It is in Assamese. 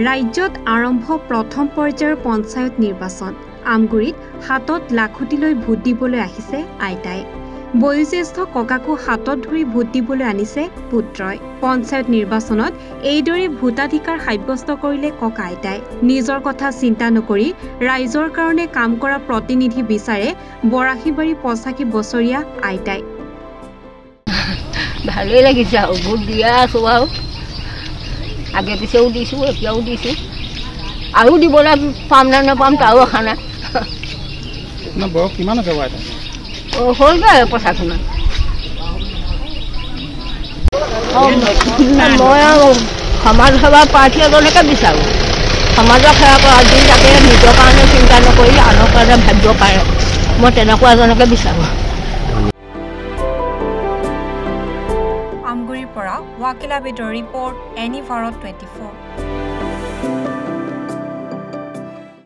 ৰাজ্যত আৰম্ভ প্ৰথম পৰ্যায়ৰ পঞ্চায়ত নিৰ্বাচন। আমগুৰিত হাতত লাখুটি লৈ ভোট দিবলৈ আহিছে আইতাই। বয়োজ্যেষ্ঠ ককাকো হাতত ধৰি ভোট দিবলৈ আনিছে পুত্ৰই। পঞ্চায়ত নিৰ্বাচনত এইদৰে ভোটাধিকাৰ সাব্যস্ত কৰিলে ককা আইতাই। নিজৰ কথা চিন্তা নকৰি ৰাইজৰ কাৰণে কাম কৰা প্ৰতিনিধি বিচাৰে বৰাশীবাৰী 85 বছৰীয়া আইতাই। ভালেই লাগিছে আৰু ভোট দিয়া আছোঁ আৰু আগে পিছেও দিছোঁ, এতিয়াও দিছোঁ, আৰু দিবলৈ পাম নে নাপাম তাৰো আশা নাই। বয়স কিমান আছে বাৰু? হ'লগৈ 85 মান। মই আৰু সমাজ সেৱা প্ৰাৰ্থী এজনকে বিচাৰোঁ। সমাজৰ সেৱা কৰা যি যাতে নিজৰ কাৰণে চিন্তা নকৰি আনৰ কাৰণে ভাবিব পাৰে, মই তেনেকুৱা এজনকে বিচাৰোঁ। আমগুৰিৰ পৰা ৱাকিল আবেদৰ ৰিপৰ্ট, এনি ভাৰত 24।